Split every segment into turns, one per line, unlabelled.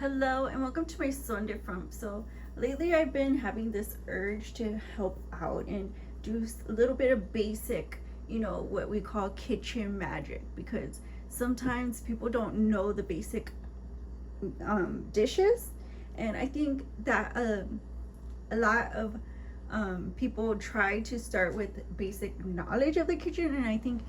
Hello and welcome to my Sunday From. So lately I've been having this urge to help out and do a little bit of basic, what we call kitchen magic, because sometimes people don't know the basic dishes. And I think that a lot of people try to start with basic knowledge of the kitchen, and I think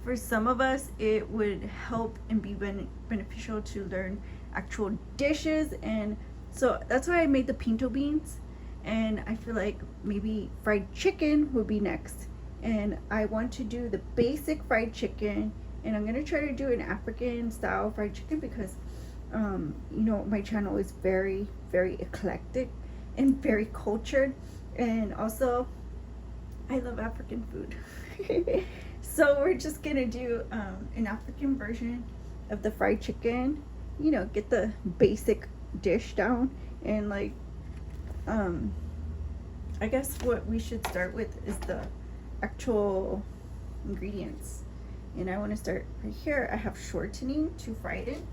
for some of us it would help and be beneficial to learn actual dishes. And so that's why I made the pinto beans, and I feel like maybe fried chicken would be next. And I want to do the basic fried chicken, and I'm gonna try to do an African style fried chicken because my channel is very, very eclectic and very cultured, and also I love African food. So we're just gonna do an African version of the fried chicken. Get the basic dish down, and I guess what we should start with is the actual ingredients. And I want to start right here. I have shortening to fry it in,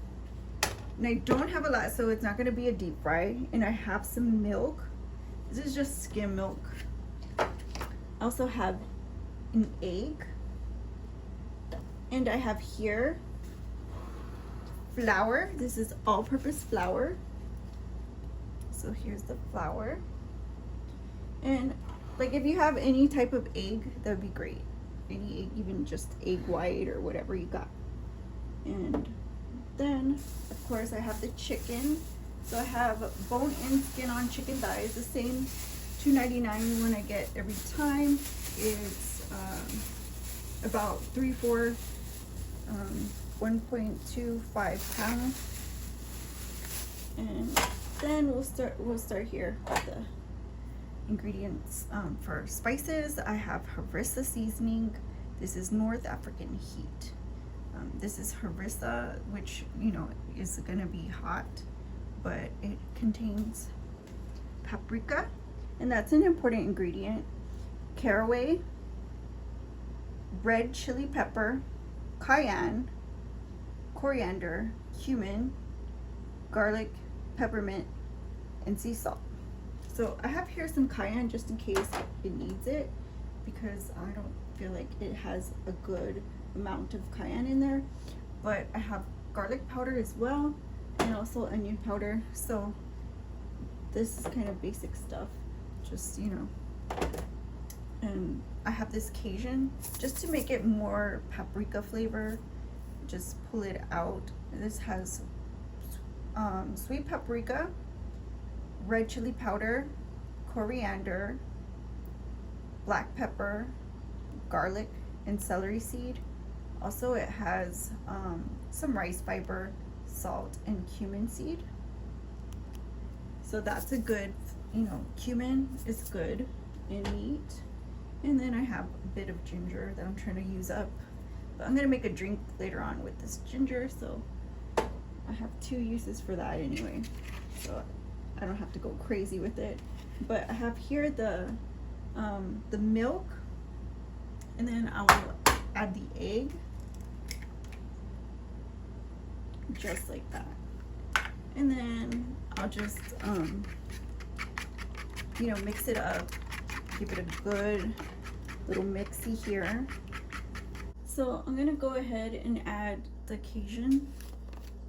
and I don't have a lot, so it's not going to be a deep fry. And I have some milk. This is just skim milk. I also have an egg, and I have here flour. This is all-purpose flour. So here's the flour, and like if you have any type of egg, that would be great. Any egg, even just egg white or whatever you got. And then of course I have the chicken. So I have bone and skin on chicken thighs, the same $2.99 one I get every time. It's about 3/4 1.25 pounds. And then we'll start here with the ingredients. For spices, I have harissa seasoning. This is North African heat. This is harissa, which is gonna be hot, but it contains paprika, and that's an important ingredient. Caraway, red chili pepper, cayenne, coriander, cumin, garlic, peppermint, and sea salt. So I have here some cayenne just in case it needs it, because I don't feel like it has a good amount of cayenne in there. But I have garlic powder as well, and also onion powder. So this is kind of basic stuff, just and I have this Cajun just to make it more paprika flavor. Just pull it out. This has sweet paprika, red chili powder, coriander, black pepper, garlic, and celery seed. Also it has some rice fiber, salt, and cumin seed. So that's a good, cumin is good in meat. And then I have a bit of ginger that I'm trying to use up, but I'm gonna make a drink later on with this ginger, so I have 2 uses for that anyway, so I don't have to go crazy with it. But I have here the milk, and then I will add the egg, just like that. And then I'll just mix it up, give it a good little mixy here. So I'm gonna go ahead and add the Cajun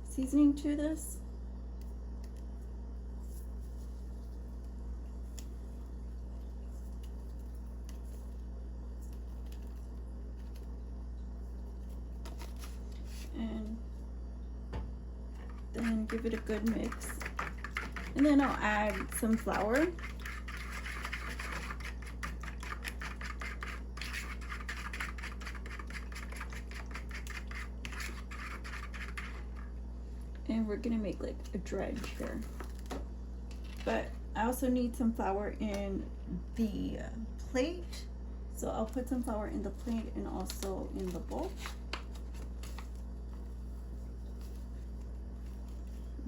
seasoning to this. And then give it a good mix. And then I'll add some flour. And we're gonna make like a dredge here. But I also need some flour in the plate. So I'll put some flour in the plate and also in the bowl.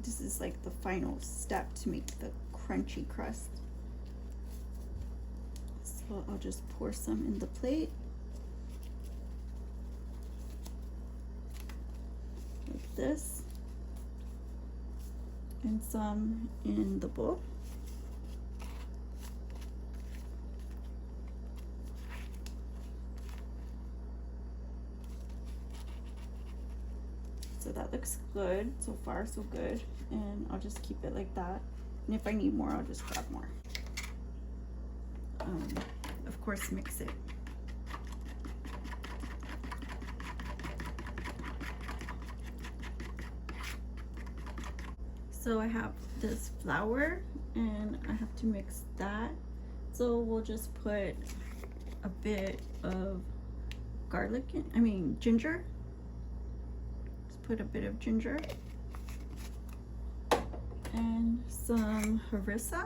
This is like the final step to make the crunchy crust. So I'll just pour some in the plate. Like this. and some in the bowl. So that looks good. So far, so good. And I'll just keep it like that. And if I need more, I'll just grab more. Of course, mix it. So I have this flour and I have to mix that. So we'll just put a bit of garlic in, ginger. Just put a bit of ginger and some harissa.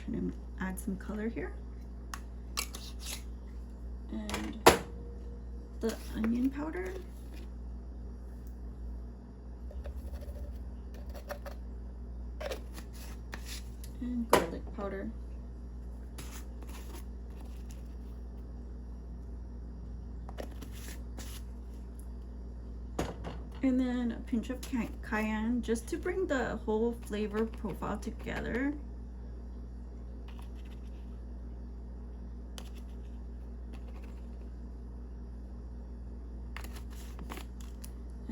Trying to add some color here. And the onion powder. And garlic powder. And then a pinch of cayenne, just to bring the whole flavor profile together.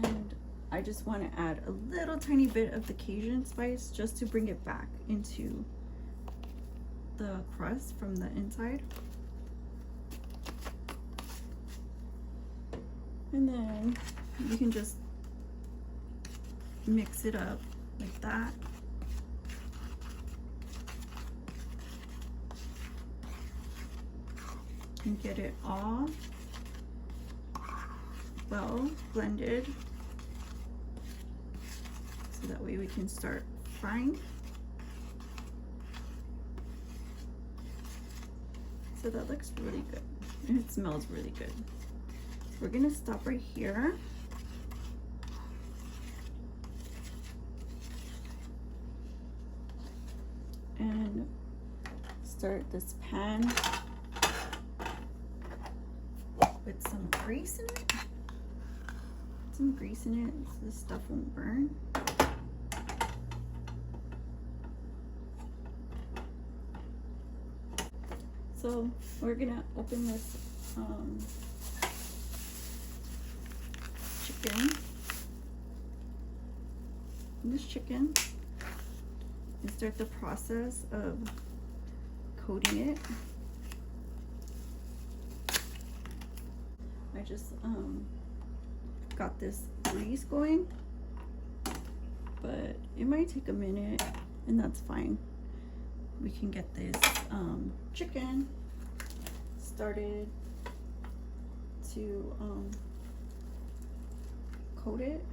And I just want to add a little tiny bit of the Cajun spice just to bring it back into the crust from the inside. And then you can just mix it up like that. And get it all well blended. So that way we can start frying. So that looks really good. And it smells really good. We're gonna stop right here. And start this pan with some grease in it. Some grease in it so this stuff won't burn. So we're gonna open this chicken and start the process of coating it. I just got this grease going, but it might take a minute, and that's fine. We can get this chicken started to coat it.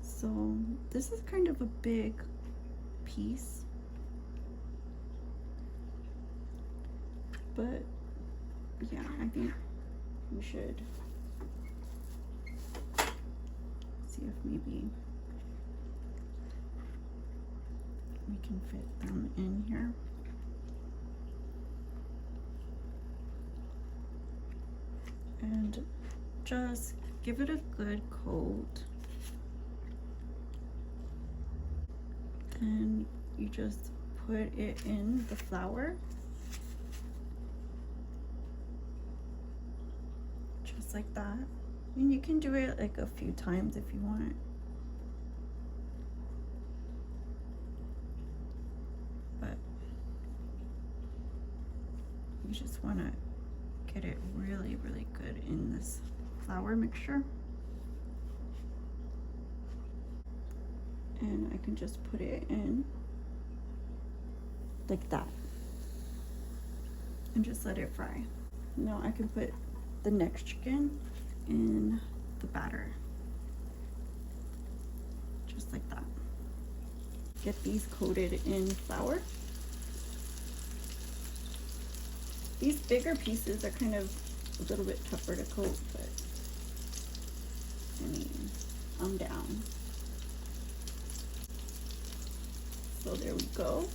So this is kind of a big piece, but yeah, I think we should see if maybe we can fit them in here. And just give it a good coat. And you just put it in the flour. Just like that. And you can do it like a few times if you want. But you just want to get it really, really good in this flour mixture. And I can just put it in like that and just let it fry. Now I can put the next chicken in the batter, just like that. Get these coated in flour. These bigger pieces are kind of a little bit tougher to coat, but I mean, I'm down. So there we go.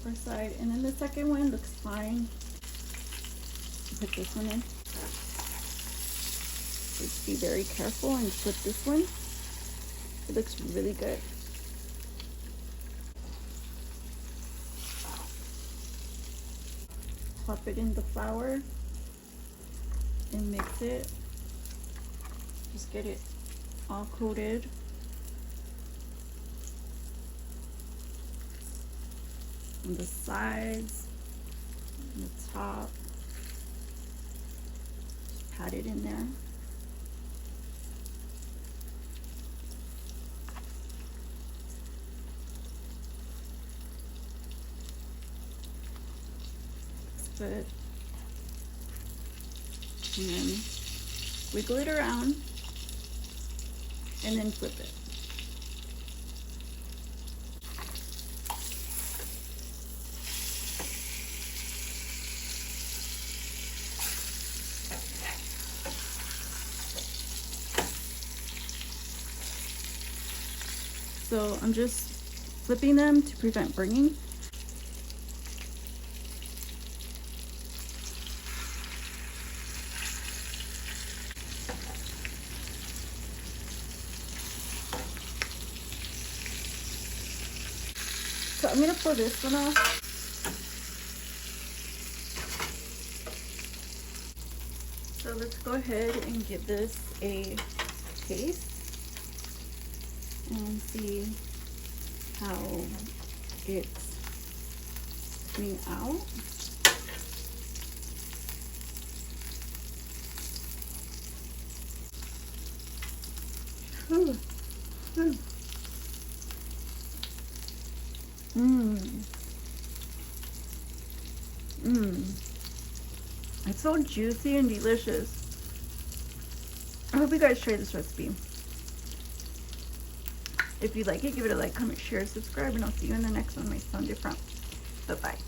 first side, and then the second one looks fine. Put this one in. Just be very careful and flip this one. It looks really good. Pop it in the flour and mix it. Just get it all coated. On the sides, on the top. Just pat it in there. Good. And then wiggle it around and then flip it. So I'm just flipping them to prevent burning. So I'm gonna pull this one off. So let's go ahead and give this a taste and see how it's coming out. Ooh. Ooh. It's so juicy and delicious. I hope you guys try this recipe. If you like it, give it a like, comment, share, subscribe, and I'll see you in the next one. My son different. Bye-bye.